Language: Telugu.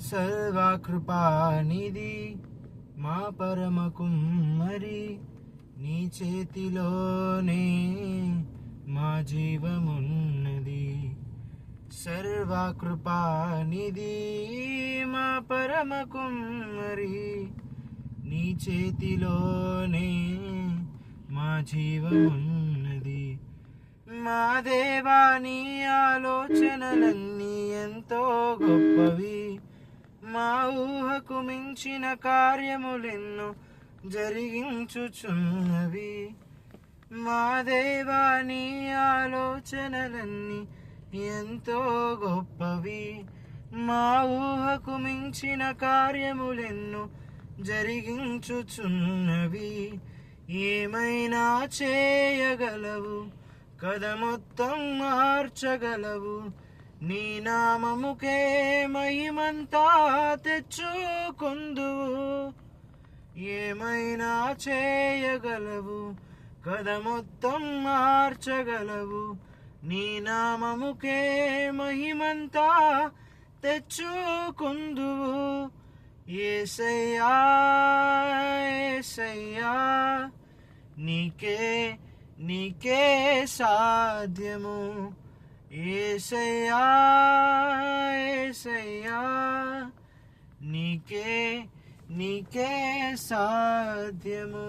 సర్వకృపానిధి మా పరమ కుమ్మరి, నీ చేతిలోనే మా జీవమున్నది. సర్వకృపానిధి మా పరమ కుమ్మరి, నీ చేతిలోనే మా జీవమున్నది. మా దేవా నీ ఆలోచనలన్నీ ఎంతో గొప్పవి, మా ఊహకు మించిన కార్యములెన్నో జరిగించుచున్నవి. మా దేవా నీ ఆలోచనలన్నీ ఎంతో గొప్పవి, మా ఊహకు మించిన కార్యములెన్నో జరిగించుచున్నవి. ఏమైనా చేయగలవు కదా, మొత్తం మార్చగలవు. నీ నామముకే మహిమంతా తెచ్చుకొందువు. ఏమైనా చేయగలవు కదా, మొత్తం మార్చగలవు. నీ నామముకే మహిమంతా తెచ్చుకొందువు. యేసయ్యా యేసయ్యా, నీకే సాధ్యము. యేసయ్యా యేసయ్యా, నీకే సాధ్యము.